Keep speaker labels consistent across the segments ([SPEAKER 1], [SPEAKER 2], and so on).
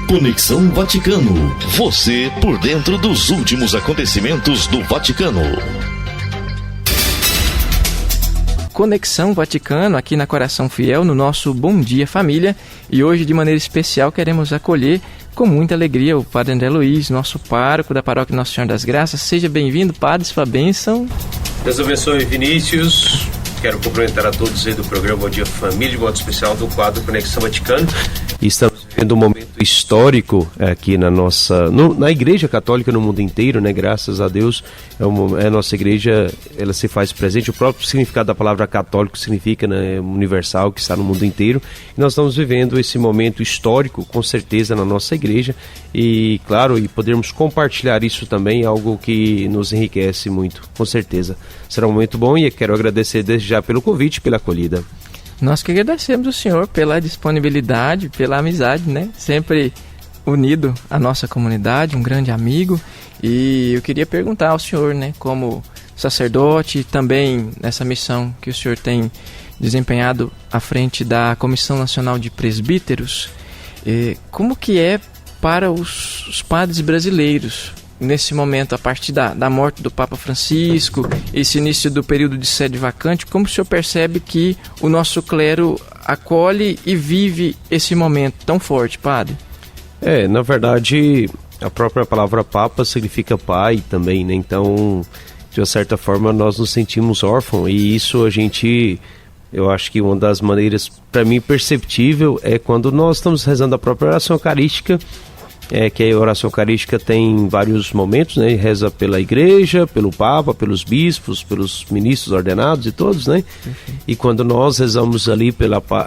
[SPEAKER 1] Conexão Vaticano. Você por dentro dos últimos acontecimentos do Vaticano.
[SPEAKER 2] Conexão Vaticano, aqui na Coração Fiel, no nosso Bom Dia Família. E hoje, de maneira especial, queremos acolher com muita alegria o Padre André Luiz, nosso pároco da Paróquia Nossa Senhora das Graças. Seja bem-vindo, Padre, sua bênção.
[SPEAKER 3] Deus abençoe, Vinícius. Quero cumprimentar a todos aí do programa Bom Dia Família, de modo especial do quadro Conexão Vaticano. E estamos vivendo um momento histórico aqui na Igreja Católica no mundo inteiro, né? Graças a Deus, a nossa igreja, ela se faz presente. O próprio significado da palavra católico significa, né, universal, que está no mundo inteiro. E nós estamos vivendo esse momento histórico, com certeza, na nossa igreja. E, claro, podermos compartilhar isso também é algo que nos enriquece muito, com certeza. Será um momento bom e quero agradecer desde já pelo convite e pela acolhida.
[SPEAKER 2] Nós que agradecemos o senhor pela disponibilidade, pela amizade, né? Sempre unido à nossa comunidade, um grande amigo. E eu queria perguntar ao senhor, né, como sacerdote, também nessa missão que o senhor tem desempenhado à frente da Comissão Nacional de Presbíteros, como que é para os padres brasileiros nesse momento, a partir da morte do Papa Francisco, esse início do período de sede vacante, como o senhor percebe que o nosso clero acolhe e vive esse momento tão forte, padre?
[SPEAKER 3] Na verdade, a própria palavra Papa significa pai também, né? Então, de uma certa forma, nós nos sentimos órfãos, e isso eu acho que uma das maneiras, para mim, perceptível é quando nós estamos rezando a própria oração eucarística, que a oração eucarística tem vários momentos, né? Reza pela igreja, pelo Papa, pelos bispos, pelos ministros ordenados e todos, né? E quando nós rezamos ali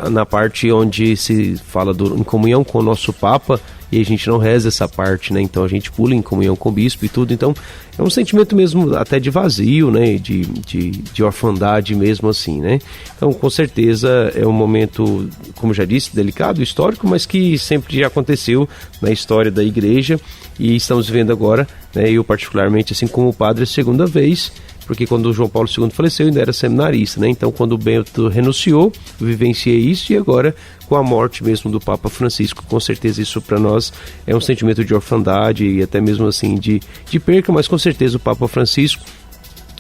[SPEAKER 3] na parte onde se fala em comunhão com o nosso Papa, e a gente não reza essa parte, né? Então a gente pula em comunhão com o bispo e tudo. Então é um sentimento mesmo até de vazio, né? De orfandade mesmo assim, né? Então com certeza é um momento, como já disse, delicado, histórico, mas que sempre já aconteceu na história da igreja e estamos vivendo agora, né? Eu particularmente, assim como o padre, a segunda vez, porque quando o João Paulo II faleceu, eu ainda era seminarista, né? Então, quando o Bento renunciou, eu vivenciei isso, e agora, com a morte mesmo do Papa Francisco, com certeza isso para nós é um sentimento de orfandade e até mesmo assim de perca, mas com certeza o Papa Francisco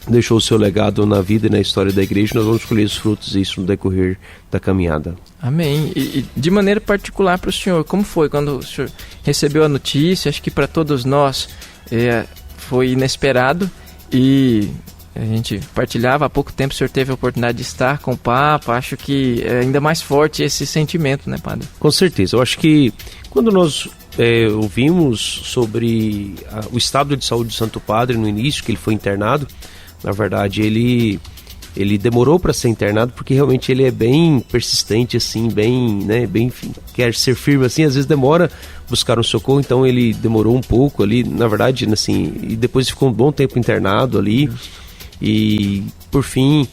[SPEAKER 3] deixou o seu legado na vida e na história da igreja. Nós vamos colher os frutos disso no decorrer da caminhada.
[SPEAKER 2] Amém. E de maneira particular para o senhor, como foi quando o senhor recebeu a notícia? Acho que para todos nós foi inesperado, e a gente partilhava há pouco tempo, o senhor teve a oportunidade de estar com o Papa. Acho que é ainda mais forte esse sentimento, né, padre? Com certeza.
[SPEAKER 3] Eu acho que quando nós ouvimos sobre o estado de saúde do Santo Padre no início, que ele foi internado, na verdade ele demorou para ser internado, porque realmente ele é bem persistente, assim, bem quer ser firme, assim, às vezes demora buscar um socorro, então ele demorou um pouco ali, na verdade, assim, e depois ficou um bom tempo internado ali. E, por fim,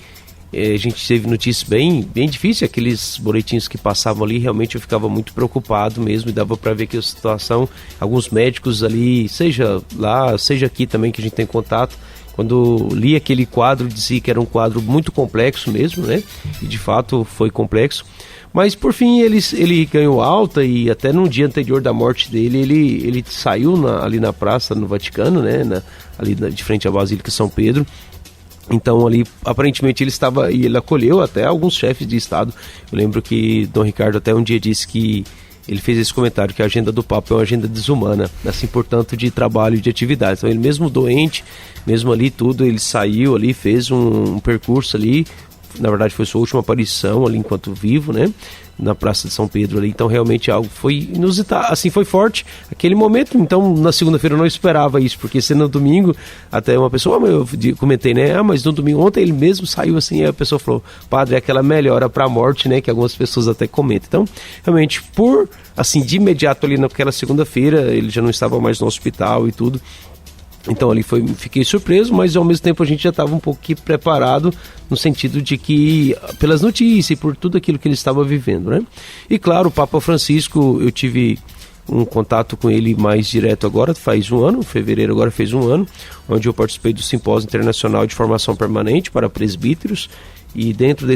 [SPEAKER 3] a gente teve notícias bem difíceis, aqueles boletins que passavam ali, realmente eu ficava muito preocupado mesmo, e dava para ver que a situação, alguns médicos ali, seja lá, seja aqui também, que a gente tem contato, quando li aquele quadro, dizia que era um quadro muito complexo mesmo, né? E de fato foi complexo. Mas por fim ele ganhou alta, e até no dia anterior da morte dele, ele saiu ali na praça, no Vaticano, né? Ali de frente à Basílica São Pedro. Então ali, aparentemente ele acolheu até alguns chefes de Estado. Eu lembro que Dom Ricardo até um dia disse que ele fez esse comentário, que a agenda do Papa é uma agenda desumana, assim, portanto, de trabalho e de atividade. Então ele mesmo doente, mesmo ali tudo, ele saiu ali, fez um percurso ali, na verdade foi sua última aparição ali enquanto vivo, né, na Praça de São Pedro ali. Então realmente algo foi inusitado, assim, foi forte aquele momento. Então na segunda-feira eu não esperava isso, porque sendo no domingo, até uma pessoa, eu comentei, né, mas no domingo, ontem ele mesmo saiu assim, e a pessoa falou, padre, é aquela melhora para a morte, né, que algumas pessoas até comentam. Então realmente, assim, de imediato ali naquela segunda-feira, ele já não estava mais no hospital e tudo. Então ali fiquei surpreso, mas ao mesmo tempo a gente já estava um pouco preparado, no sentido de que, pelas notícias e por tudo aquilo que ele estava vivendo, né? E claro, o Papa Francisco, eu tive um contato com ele mais direto agora, faz um ano, fevereiro agora fez um ano, onde eu participei do Simpósio Internacional de Formação Permanente para Presbíteros, E dentro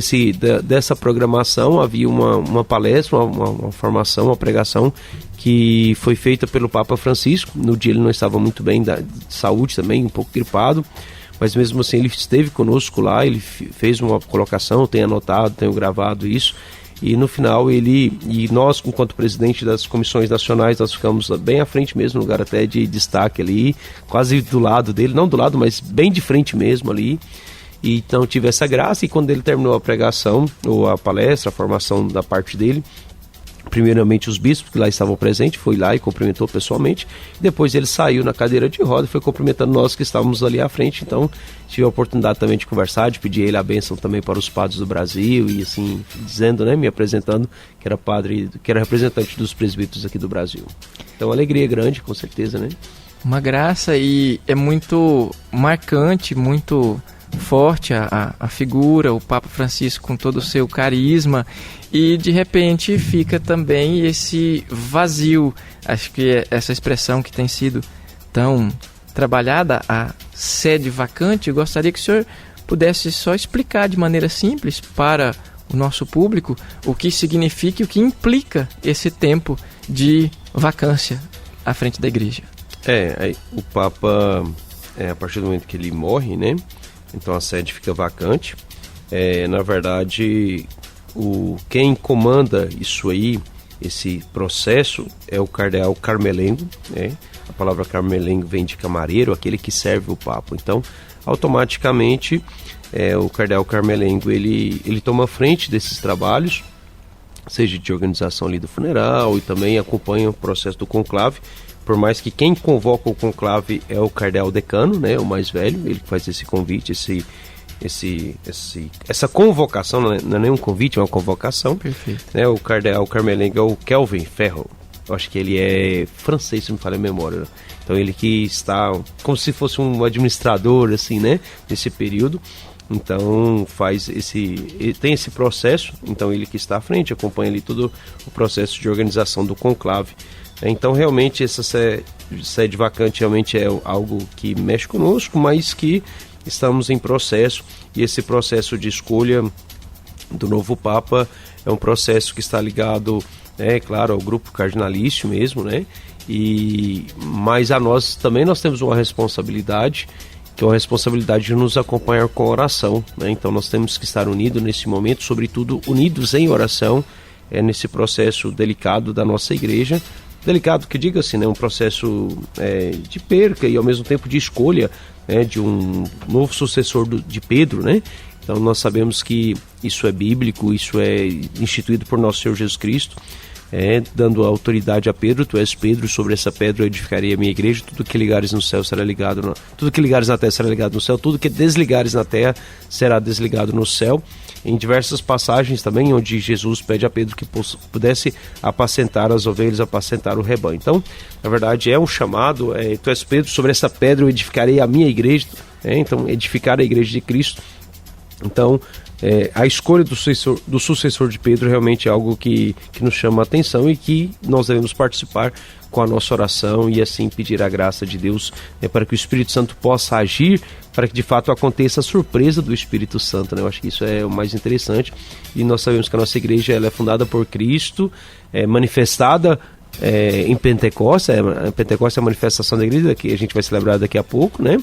[SPEAKER 3] dessa programação havia uma palestra, uma formação, uma pregação que foi feita pelo Papa Francisco. No dia ele não estava muito bem de saúde também, um pouco gripado, mas mesmo assim ele esteve conosco lá, ele fez uma colocação, eu tenho anotado, tenho gravado isso. E no final nós, enquanto presidente das comissões nacionais, nós ficamos bem à frente mesmo, no lugar até de destaque ali, quase do lado dele, não do lado, mas bem de frente mesmo ali. E então tive essa graça, e quando ele terminou a pregação, ou a palestra, a formação da parte dele, primeiramente os bispos que lá estavam presentes, foi lá e cumprimentou pessoalmente, depois ele saiu na cadeira de roda e foi cumprimentando nós que estávamos ali à frente. Então tive a oportunidade também de conversar, de pedir a ele a bênção também para os padres do Brasil, e assim, dizendo, né, me apresentando que era padre, que era representante dos presbíteros aqui do Brasil. Então alegria grande, com certeza, né?
[SPEAKER 2] Uma graça, e é muito marcante, muito forte a figura, o Papa Francisco com todo o seu carisma, e de repente fica também esse vazio. Acho que essa expressão que tem sido tão trabalhada, a sede vacante, eu gostaria que o senhor pudesse só explicar de maneira simples para o nosso público o que significa e o que implica esse tempo de vacância à frente da igreja.
[SPEAKER 3] O Papa, a partir do momento que ele morre, né, então a sede fica vacante. Na verdade, quem comanda isso aí, esse processo, é o cardeal Carmelengo, né? A palavra Carmelengo vem de camareiro, aquele que serve o Papa. Então, automaticamente, o cardeal Carmelengo, ele toma frente desses trabalhos, seja de organização ali do funeral, e também acompanha o processo do conclave. Por mais que quem convoca o conclave é o cardeal decano, né, o mais velho, ele faz esse convite, essa convocação, não é nem um convite, é uma convocação.
[SPEAKER 2] Perfeito.
[SPEAKER 3] Né, o cardeal Carmelengo é o Kelvin Ferro, eu acho que ele é francês, se não me falha a memória. Então ele que está como se fosse um administrador, assim, né, nesse período. Então tem esse processo, então ele que está à frente, acompanha ali todo o processo de organização do conclave. Então realmente essa sede vacante realmente é algo que mexe conosco, mas que estamos em processo, e esse processo de escolha do novo Papa é um processo que está ligado, claro, ao grupo cardinalício mesmo, né? Mas a nós também nós temos uma responsabilidade, que é uma responsabilidade de nos acompanhar com oração, né? Então nós temos que estar unidos nesse momento, sobretudo unidos em oração, nesse processo delicado da nossa igreja. Delicado que diga-se, né, um processo de perca e ao mesmo tempo de escolha, né, de um novo sucessor de Pedro, né? Então nós sabemos que isso é bíblico, isso é instituído por nosso Senhor Jesus Cristo, dando a autoridade a Pedro. Tu és Pedro, sobre essa pedra eu edificarei a minha igreja, tudo que ligares no céu será ligado, tudo que ligares na terra será ligado no céu, tudo que desligares na terra será desligado no céu. Em diversas passagens também, onde Jesus pede a Pedro que pudesse apacentar as ovelhas, apacentar o rebanho. Então, na verdade, é um chamado, tu és Pedro, sobre essa pedra eu edificarei a minha igreja, então edificar a igreja de Cristo. Então, a escolha do sucessor de Pedro realmente é algo que nos chama a atenção, e que nós devemos participar com a nossa oração, e assim pedir a graça de Deus, para que o Espírito Santo possa agir, para que de fato aconteça a surpresa do Espírito Santo, né? Eu acho que isso é o mais interessante, e nós sabemos que a nossa igreja ela é fundada por Cristo, manifestada em Pentecostes. Pentecostes é a manifestação da igreja, que a gente vai celebrar daqui a pouco, né?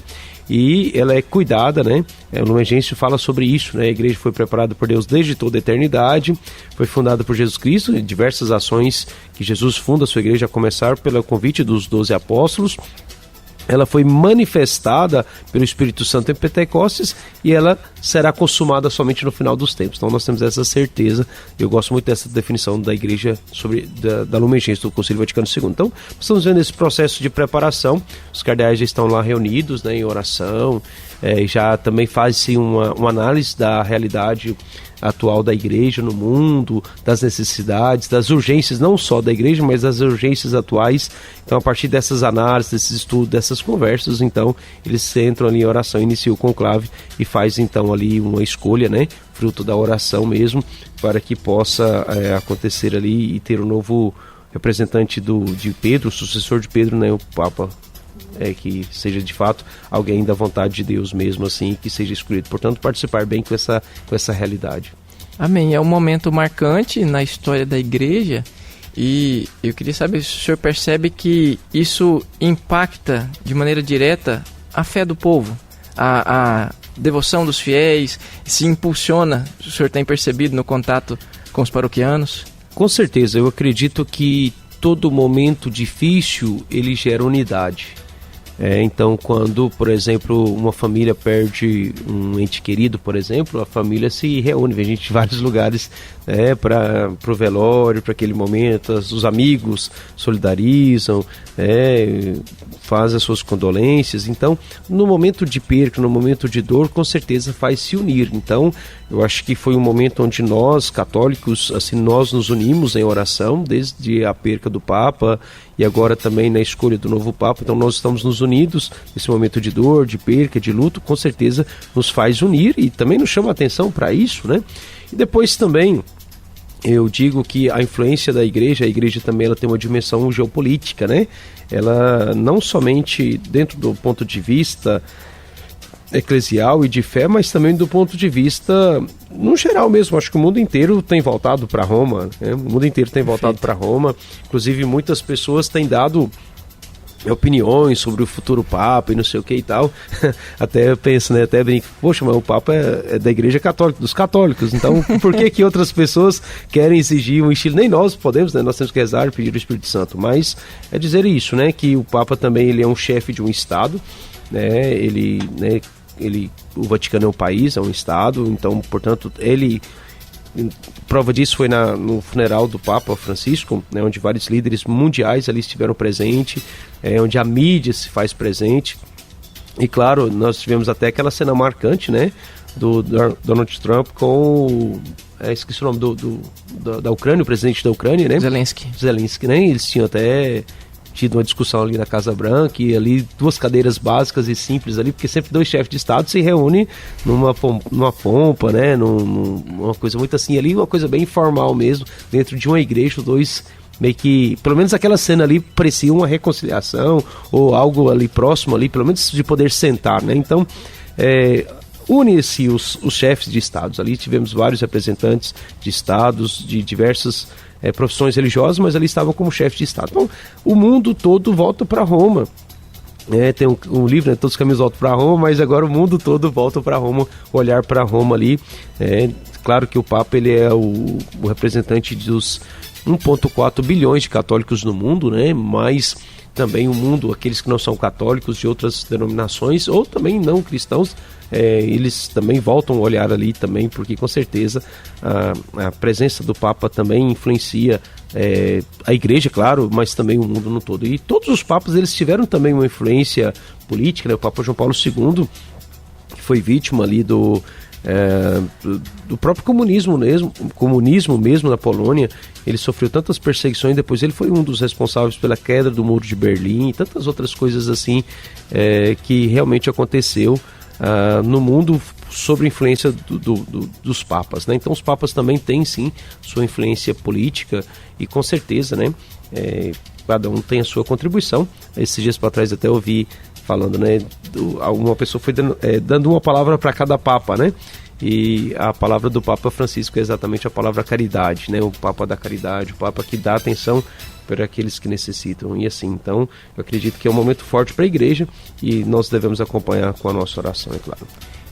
[SPEAKER 3] E ela é cuidada, né? O Lumen Gentium fala sobre isso, né? A igreja foi preparada por Deus desde toda a eternidade, foi fundada por Jesus Cristo, e diversas ações que Jesus funda a sua igreja, a começar pelo convite dos 12 apóstolos. Ela foi manifestada pelo Espírito Santo em Pentecostes, e ela será consumada somente no final dos tempos. Então nós temos essa certeza. Eu gosto muito dessa definição da igreja da Lumen Gentium, do Concílio Vaticano II. Então estamos vendo esse processo de preparação. Os cardeais já estão lá reunidos, né, em oração, já também faz-se uma análise da realidade atual da igreja no mundo, das necessidades, das urgências, não só da igreja, mas das urgências atuais. Então, a partir dessas análises, desses estudos, dessas conversas, então, eles entram ali em oração, iniciam o conclave e faz, então, ali uma escolha, né, fruto da oração mesmo, para que possa acontecer ali e ter um novo representante de Pedro, o sucessor de Pedro, né, o Papa que seja de fato alguém da vontade de Deus mesmo assim, que seja escolhido. Portanto, participar bem com essa realidade.
[SPEAKER 2] Amém. É um momento marcante na história da igreja e eu queria saber se o senhor percebe que isso impacta de maneira direta a fé do povo, a devoção dos fiéis, se impulsiona, o senhor tem percebido no contato com os paroquianos?
[SPEAKER 3] Com certeza, eu acredito que todo momento difícil ele gera unidade. Então, quando, por exemplo, uma família perde um ente querido, por exemplo, a família se reúne, vem gente de vários lugares para o velório, para aquele momento, os amigos solidarizam, fazem as suas condolências. Então, no momento de perda, no momento de dor, com certeza faz se unir. Então, eu acho que foi um momento onde nós, católicos, assim, nós nos unimos em oração, desde a perca do Papa e agora também na escolha do novo Papa. Então nós estamos nos unidos nesse momento de dor, de perca, de luto, com certeza nos faz unir e também nos chama a atenção para isso, né? E depois também eu digo que a influência da igreja, a igreja também ela tem uma dimensão geopolítica, né? Ela não somente dentro do ponto de vista eclesial e de fé, mas também do ponto de vista no geral mesmo. Acho que o mundo inteiro tem voltado para Roma, né? O mundo inteiro tem voltado para Roma. Inclusive muitas pessoas têm dado opiniões sobre o futuro Papa e não sei o que e tal. Até eu penso, né? Até brinco, poxa, mas o Papa é da Igreja Católica, dos católicos, então por que outras pessoas querem exigir um estilo? Nem nós podemos, né? Nós temos que rezar e pedir o Espírito Santo, mas é dizer isso, né? Que o Papa também ele é um chefe de um Estado, né? O Vaticano é um país, é um Estado, então, portanto, prova disso foi no funeral do Papa Francisco, né, onde vários líderes mundiais ali estiveram presentes, onde a mídia se faz presente. E claro, nós tivemos até aquela cena marcante, né, do Donald Trump com esqueci o nome da Ucrânia, o presidente da Ucrânia, né? Zelensky, né? Eles tinham até tido uma discussão ali na Casa Branca e ali 2 cadeiras básicas e simples ali, porque sempre 2 chefes de Estado se reúnem numa pompa, né, numa coisa muito assim ali, uma coisa bem informal mesmo, dentro de uma igreja, 2 meio que, pelo menos aquela cena ali parecia uma reconciliação ou algo ali próximo ali, pelo menos de poder sentar, né? Então, une-se os chefes de Estados ali, tivemos vários representantes de Estados, de diversas profissões religiosas, mas ali estavam como chefe de Estado. Então, o mundo todo volta para Roma. Tem um livro, né, Todos os Caminhos Voltam para Roma, mas agora o mundo todo volta para Roma, olhar para Roma ali. Claro que o Papa ele é o representante dos 1,4 bilhões de católicos no mundo, né, mas também o mundo, aqueles que não são católicos de outras denominações ou também não cristãos, eles também voltam a olhar ali também, porque com certeza a presença do Papa também influencia a igreja, claro, mas também o mundo no todo. E todos os papas eles tiveram também uma influência política, né? O Papa João Paulo II, que foi vítima ali do próprio comunismo mesmo na Polônia. Ele sofreu tantas perseguições, depois ele foi um dos responsáveis pela queda do Muro de Berlim e tantas outras coisas assim que realmente aconteceu no mundo sob influência dos papas, né? Então os papas também têm sim sua influência política e com certeza, né, cada um tem a sua contribuição. Esses dias para trás até ouvi falando, né, uma pessoa foi dando uma palavra para cada papa, né? E a palavra do Papa Francisco é exatamente a palavra caridade, né? O Papa da caridade, o Papa que dá atenção para aqueles que necessitam. E assim, então, eu acredito que é um momento forte para a igreja e nós devemos acompanhar com a nossa oração, é claro.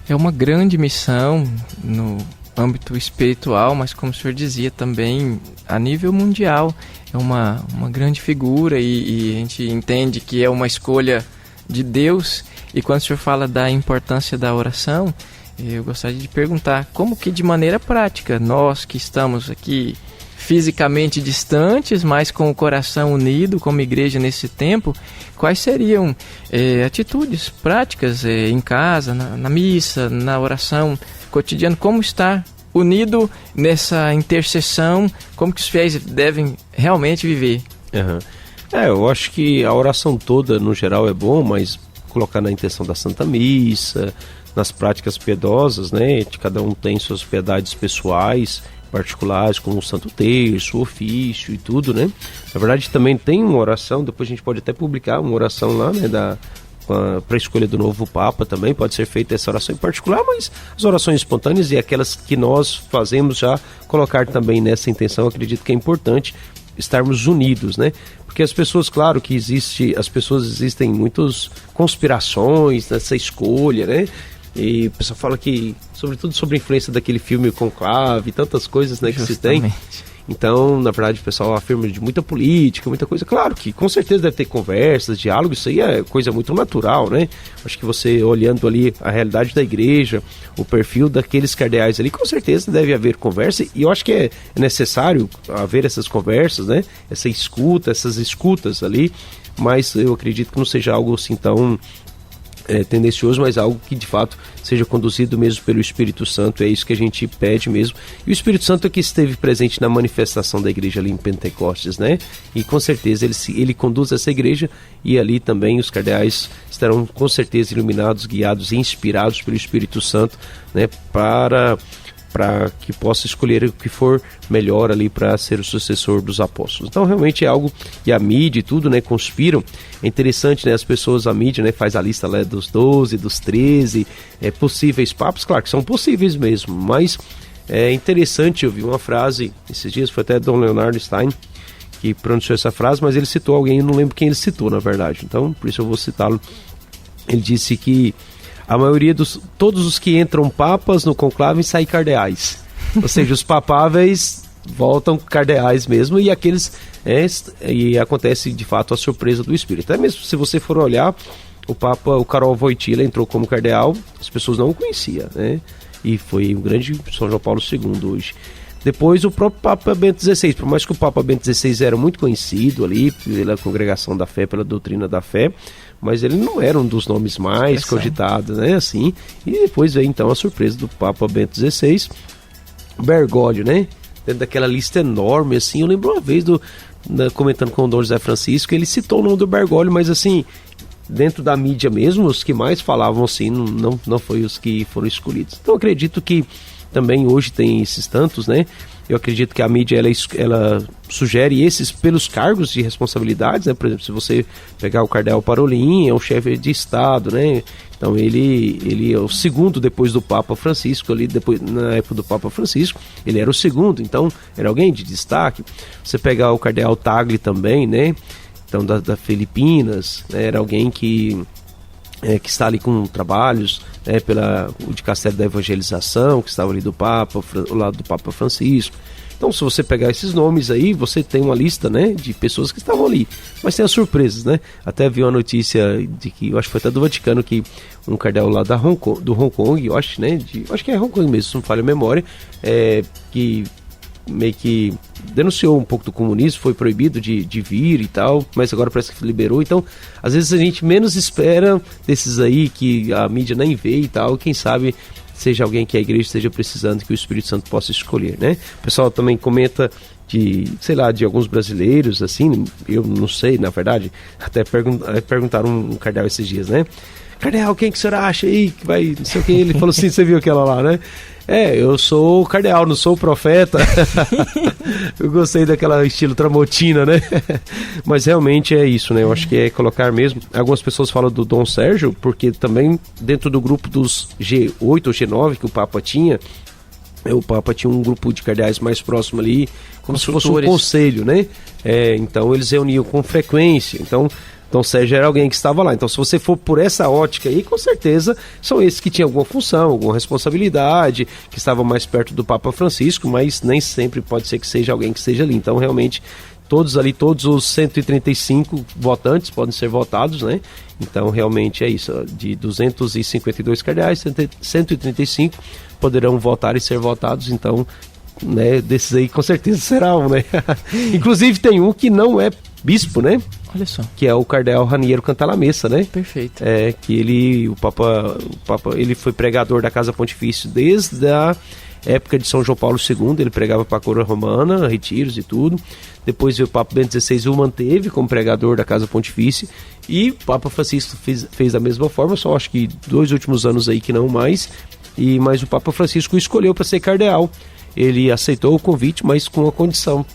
[SPEAKER 2] É uma grande missão no âmbito espiritual, mas como o senhor dizia também, a nível mundial, é uma grande figura e a gente entende que é uma escolha de Deus. E quando o senhor fala da importância da oração, eu gostaria de perguntar como que de maneira prática, nós que estamos aqui fisicamente distantes, mas com o coração unido como igreja nesse tempo, quais seriam atitudes práticas em casa, na missa, na oração cotidiana, como estar unido nessa intercessão, como que os fiéis devem realmente viver?
[SPEAKER 3] Eu acho que a oração toda no geral é bom, mas colocar na intenção da Santa Missa, nas práticas piedosas, né? Cada um tem suas piedades pessoais, particulares, como o Santo Terço, o ofício e tudo, né? Na verdade, também tem uma oração, depois a gente pode até publicar uma oração lá, né, para a escolha do novo Papa também, pode ser feita essa oração em particular, mas as orações espontâneas e aquelas que nós fazemos já, colocar também nessa intenção, acredito que é importante estarmos unidos, né? Porque as pessoas, claro que existem muitas conspirações nessa escolha, né? E o pessoal fala que, sobretudo sobre a influência daquele filme Conclave, tantas coisas, né, que se tem. Então, na verdade, o pessoal afirma de muita política, muita coisa. Claro que com certeza deve ter conversas, diálogos, isso aí é coisa muito natural, né? Acho que você, olhando ali a realidade da igreja, o perfil daqueles cardeais ali, com certeza deve haver conversa, e eu acho que é necessário haver essas conversas, né? Essas escutas ali, mas eu acredito que não seja algo assim tão tendencioso, mas algo que de fato seja conduzido mesmo pelo Espírito Santo. É isso que a gente pede mesmo, e o Espírito Santo é que esteve presente na manifestação da igreja ali em Pentecostes, né? E com certeza ele conduz essa igreja, e ali também os cardeais estarão com certeza iluminados, guiados e inspirados pelo Espírito Santo, né? Para que possa escolher o que for melhor ali para ser o sucessor dos apóstolos. Então realmente é algo, e a mídia e tudo, né, conspiram. É interessante, né, as pessoas, a mídia, né, faz a lista lá dos 12, dos 13 possíveis papas, claro que são possíveis mesmo, mas é interessante. Eu vi uma frase esses dias, foi até Dom Leonardo Stein que pronunciou essa frase, mas ele citou alguém, eu não lembro quem ele citou na verdade, então por isso eu vou citá-lo. Ele disse que a maioria todos os que entram papas no conclave saem cardeais. Ou seja, os papáveis voltam cardeais mesmo, e aqueles e acontece de fato a surpresa do Espírito. Até mesmo se você for olhar, o Karol Wojtyla entrou como cardeal, as pessoas não o conheciam, né? E foi um grande São João Paulo II hoje. Depois o próprio Papa Bento XVI, por mais que o Papa Bento XVI era muito conhecido ali pela congregação da fé, pela doutrina da fé, mas ele não era um dos nomes mais cogitados, né, assim. E depois veio então a surpresa do Papa Bento XVI, Bergoglio, né, dentro daquela lista enorme, assim. Eu lembro uma vez comentando com o Dom José Francisco, ele citou o nome do Bergoglio, mas assim, dentro da mídia mesmo, os que mais falavam assim, não foi os que foram escolhidos. Então eu acredito que também hoje tem esses tantos, né. Eu acredito que a mídia ela sugere esses pelos cargos de responsabilidades, né? Por exemplo, se você pegar o cardeal Parolin, é um chefe de Estado, né? Então ele é o segundo depois do Papa Francisco, ali depois, na época do Papa Francisco, ele era o segundo, então era alguém de destaque. Você pegar o cardeal Tagle também, né? Então da Filipinas, né? Era alguém que está ali com trabalhos, né, o dicastério da evangelização, que estava ali do Papa, ao lado do Papa Francisco. Então, se você pegar esses nomes aí, você tem uma lista, né, de pessoas que estavam ali. Mas tem as surpresas, né? Até vi uma notícia de que, eu acho que foi até do Vaticano, que um cardeal lá do Hong Kong, eu acho, né, acho que é Hong Kong mesmo, se não falha a memória, que meio que denunciou um pouco do comunismo, foi proibido de vir e tal, mas agora parece que liberou. Então, às vezes a gente menos espera desses aí que a mídia nem vê e tal, quem sabe seja alguém que a igreja esteja precisando, que o Espírito Santo possa escolher, né? O pessoal também comenta de alguns brasileiros, assim, eu não sei, na verdade, até perguntaram um cardeal esses dias, né? Cardeal, quem que o senhor acha aí que vai, não sei o que, ele falou assim, você viu aquela lá, né? Eu sou o cardeal, não sou o profeta. Eu gostei daquela estilo Tramontina, né? Mas realmente é isso, né? Eu acho que é colocar mesmo. Algumas pessoas falam do Dom Sérgio, porque também dentro do grupo dos G8 ou G9 que o Papa tinha, o Papa tinha um grupo de cardeais mais próximo ali, como se fosse um conselho, né? Então eles reuniam com frequência. Então Sérgio era alguém que estava lá. Então se você for por essa ótica aí, com certeza são esses que tinham alguma função, alguma responsabilidade, que estavam mais perto do Papa Francisco, mas nem sempre pode ser que seja alguém que esteja ali. Então realmente todos os 135 votantes podem ser votados, né? Então realmente é isso, de 252 cardeais, 135 poderão votar e ser votados. Então, né, desses aí com certeza será um, né? Inclusive tem um que não é bispo, né?
[SPEAKER 2] Olha só.
[SPEAKER 3] Que é o cardeal Raniero Cantalamessa, né?
[SPEAKER 2] Perfeito.
[SPEAKER 3] Que o Papa, ele foi pregador da Casa Pontifícia desde a época de São João Paulo II, ele pregava para a coroa romana, retiros e tudo. Depois veio o Papa Bento XVI, o manteve como pregador da Casa Pontifícia, e o Papa Francisco fez da mesma forma, só acho que 2 últimos anos aí que não mais, mas o Papa Francisco o escolheu para ser cardeal. ele aceitou o convite, mas com a condição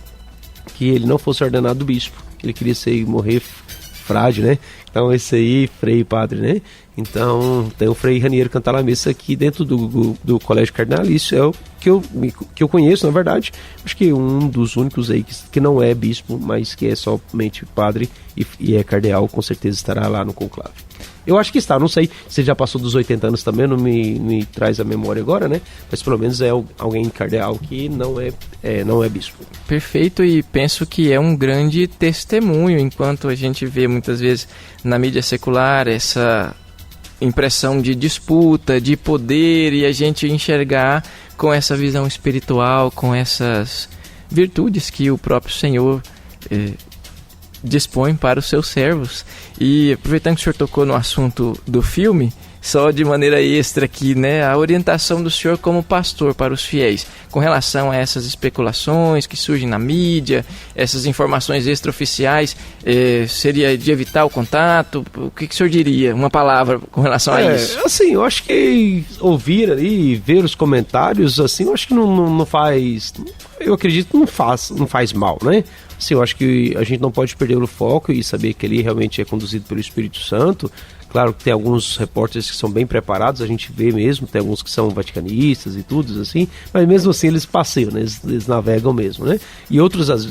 [SPEAKER 3] que ele não fosse ordenado bispo. Ele queria morrer frade, né? Então esse aí, frei padre, né? Então tem o Frei Raniero Cantalamessa aqui dentro do Colégio Cardenalício, é o que eu conheço, na verdade. Acho que um dos únicos aí que não é bispo, mas que é somente padre e é cardeal, com certeza estará lá no conclave. Eu acho que está, não sei se já passou dos 80 anos também, não me traz a memória agora, né? Mas pelo menos é alguém cardeal que não é bispo.
[SPEAKER 2] Perfeito, e penso que é um grande testemunho, enquanto a gente vê muitas vezes na mídia secular essa impressão de disputa, de poder, e a gente enxergar com essa visão espiritual, com essas virtudes que o próprio Senhor dispõe para os seus servos. E aproveitando que o senhor tocou no assunto do filme, só de maneira extra aqui, né, a orientação do senhor como pastor para os fiéis, com relação a essas especulações que surgem na mídia, essas informações extraoficiais, seria de evitar o contato? O que o senhor diria? Uma palavra com relação a isso?
[SPEAKER 3] Assim, eu acho que ouvir ali, ver os comentários, assim, eu acho que não faz... Eu acredito que não faz mal, né? Assim, eu acho que a gente não pode perder o foco e saber que ele realmente é conduzido pelo Espírito Santo. Claro que tem alguns repórteres que são bem preparados, a gente vê mesmo, tem alguns que são vaticanistas e tudo assim, mas mesmo assim eles passeiam, né? Eles navegam mesmo, né? E outros, às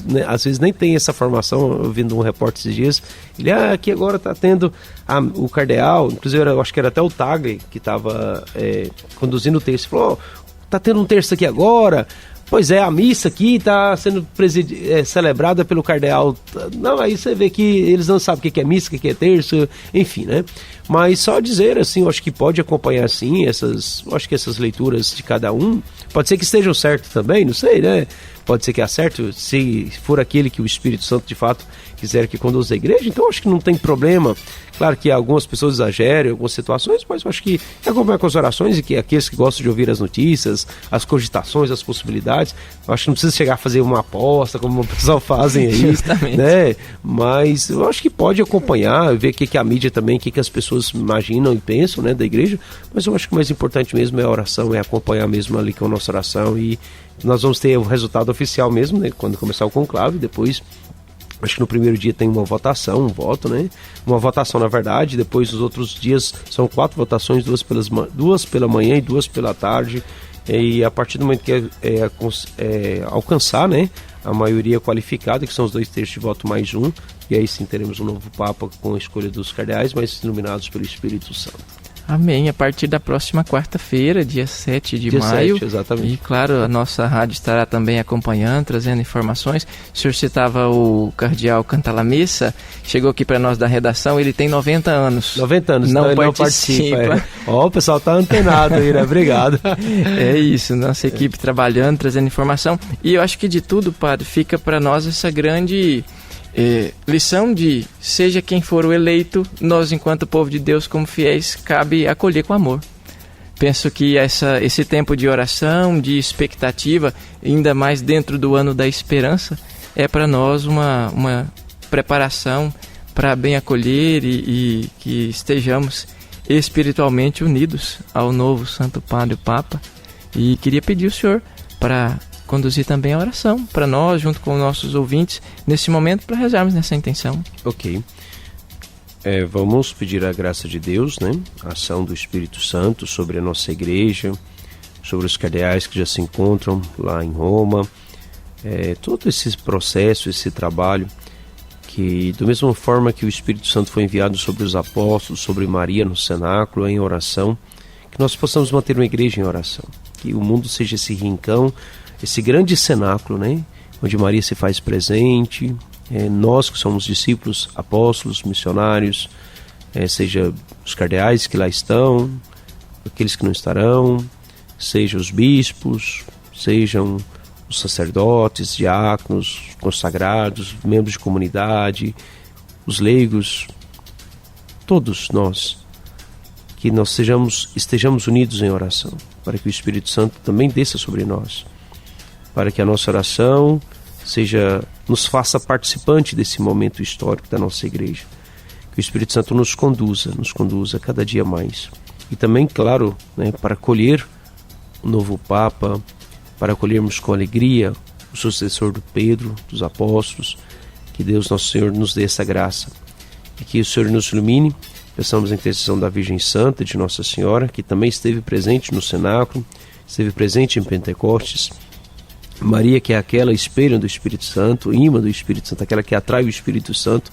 [SPEAKER 3] vezes, nem tem essa formação. Eu vi um repórter esses dias, ele, aqui agora está tendo o cardeal, inclusive eu acho que era até o Tagle que estava conduzindo o texto, falou, está tendo um terço aqui agora... Pois é, a missa aqui está sendo celebrada pelo cardeal. Não, aí você vê que eles não sabem o que é missa, o que é terço, enfim, né? Mas só dizer, assim, eu acho que pode acompanhar, assim, eu acho que essas leituras de cada um, pode ser que estejam certas também, não sei, né? Pode ser que acerte, se for aquele que o Espírito Santo, de fato, quiser que conduza a igreja, então eu acho que não tem problema. Claro que algumas pessoas exageram em algumas situações, mas eu acho que acompanhar com as orações e que aqueles que gostam de ouvir as notícias, as cogitações, as possibilidades, eu acho que não precisa chegar a fazer uma aposta, como o pessoal fazem aí,
[SPEAKER 2] justamente,
[SPEAKER 3] né? Mas eu acho que pode acompanhar, ver o que a mídia também, o que as pessoas imaginam e pensam, né, da igreja, mas eu acho que o mais importante mesmo é a oração, é acompanhar mesmo ali com a nossa oração, e nós vamos ter o resultado oficial mesmo, né, quando começar o conclave. Depois, acho que no primeiro dia tem uma votação, um voto, né? Uma votação, na verdade. Depois, os outros dias são 4 votações, 2 pela manhã e 2 pela tarde. E a partir do momento que alcançar, né, a maioria qualificada, que são os 2 terços de voto mais um, e aí sim teremos um novo Papa com a escolha dos cardeais, mas iluminados pelo Espírito Santo.
[SPEAKER 2] Amém. A partir da próxima quarta-feira, dia 7 de maio.
[SPEAKER 3] 7, exatamente.
[SPEAKER 2] E claro, a nossa rádio estará também acompanhando, trazendo informações. O senhor citava o cardeal Cantalamessa, chegou aqui para nós da redação, ele tem 90 anos.
[SPEAKER 3] 90 anos,
[SPEAKER 2] não
[SPEAKER 3] então
[SPEAKER 2] participa.
[SPEAKER 3] Ó, o pessoal tá antenado aí, né? Obrigado.
[SPEAKER 2] É isso, nossa equipe trabalhando, trazendo informação. E eu acho que de tudo, padre, fica para nós essa grande... lição de, seja quem for o eleito, nós, enquanto povo de Deus, como fiéis, cabe acolher com amor. Penso que esse tempo de oração, de expectativa, ainda mais dentro do ano da esperança, é para nós uma preparação para bem acolher e que estejamos espiritualmente unidos ao novo Santo Padre, o Papa. E queria pedir ao senhor para conduzir também a oração para nós, junto com nossos ouvintes, nesse momento, para rezarmos nessa intenção.
[SPEAKER 3] Ok. Vamos pedir a graça de Deus, né? A ação do Espírito Santo sobre a nossa igreja, sobre os cardeais que já se encontram lá em Roma. Todo esse processo, esse trabalho, que da mesma forma que o Espírito Santo foi enviado sobre os apóstolos, sobre Maria no cenáculo, em oração, que nós possamos manter uma igreja em oração. Que o mundo seja esse rincão, esse grande cenáculo, né, onde Maria se faz presente, nós que somos discípulos, apóstolos, missionários, seja os cardeais que lá estão, aqueles que não estarão, sejam os bispos, sejam os sacerdotes, diáconos, consagrados, membros de comunidade, os leigos, todos nós, que nós estejamos unidos em oração, para que o Espírito Santo também desça sobre nós, para que a nossa oração nos faça participante desse momento histórico da nossa igreja. Que o Espírito Santo nos conduza cada dia mais. E também, claro, né, para acolher o novo Papa, para acolhermos com alegria o sucessor do Pedro, dos apóstolos. Que Deus nosso Senhor nos dê essa graça e que o Senhor nos ilumine. Peçamos a intercessão da Virgem Santa, de Nossa Senhora, que também esteve presente no cenáculo, esteve presente em Pentecostes. Maria, que é aquela espelho do Espírito Santo, imã do Espírito Santo, aquela que atrai o Espírito Santo,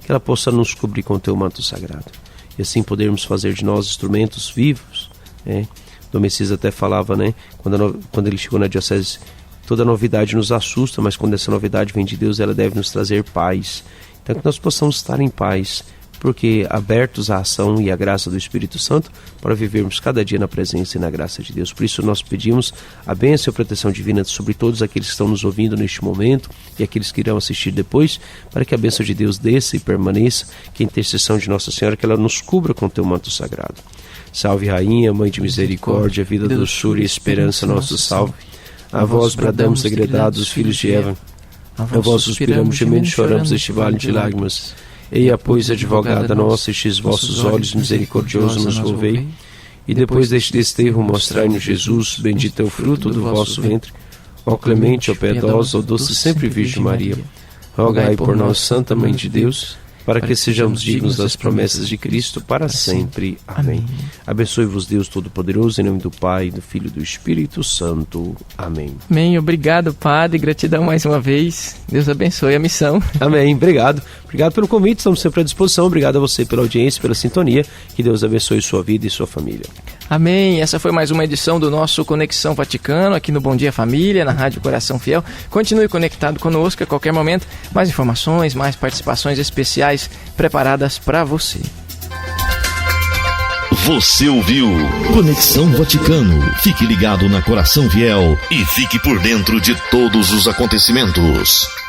[SPEAKER 3] que ela possa nos cobrir com o teu manto sagrado. E assim podermos fazer de nós instrumentos vivos. Dom Messias até falava, quando ele chegou na diocese, toda novidade nos assusta, mas quando essa novidade vem de Deus, ela deve nos trazer paz. Então que nós possamos estar em paz, porque abertos à ação e à graça do Espírito Santo, para vivermos cada dia na presença e na graça de Deus. Por isso nós pedimos a bênção e a proteção divina sobre todos aqueles que estão nos ouvindo neste momento e aqueles que irão assistir depois, para que a bênção de Deus desça e permaneça, que a intercessão de Nossa Senhora, que ela nos cubra com o teu manto sagrado. Salve Rainha, Mãe de Misericórdia, vida, doçura e esperança, nosso salve. A vós bradamos, degredados, filhos de Eva, a vós suspiramos, gemendo e choramos este vale de lágrimas. Eia, pois, advogada nossa, estes vossos olhos misericordiosos nos volvei, e depois deste desterro mostrai-nos Jesus, bendito é o fruto do vosso ventre. Ó clemente, ó piedosa, ó doce sempre Virgem Maria, rogai por nós, Santa Mãe de Deus, para que sejamos dignos das promessas de Cristo para sempre. Amém. Abençoe-vos Deus Todo-Poderoso, em nome do Pai, do Filho e do Espírito Santo. Amém.
[SPEAKER 2] Amém. Obrigado, Padre. Gratidão mais uma vez. Deus abençoe a missão.
[SPEAKER 3] Amém. Obrigado. Obrigado pelo convite. Estamos sempre à disposição. Obrigado a você pela audiência, pela sintonia. Que Deus abençoe sua vida e sua família.
[SPEAKER 2] Amém. Essa foi mais uma edição do nosso Conexão Vaticano, aqui no Bom Dia Família, na Rádio Coração Fiel. Continue conectado conosco a qualquer momento. Mais informações, mais participações especiais preparadas para você.
[SPEAKER 1] Você ouviu Conexão Vaticano. Fique ligado na Coração Fiel e fique por dentro de todos os acontecimentos.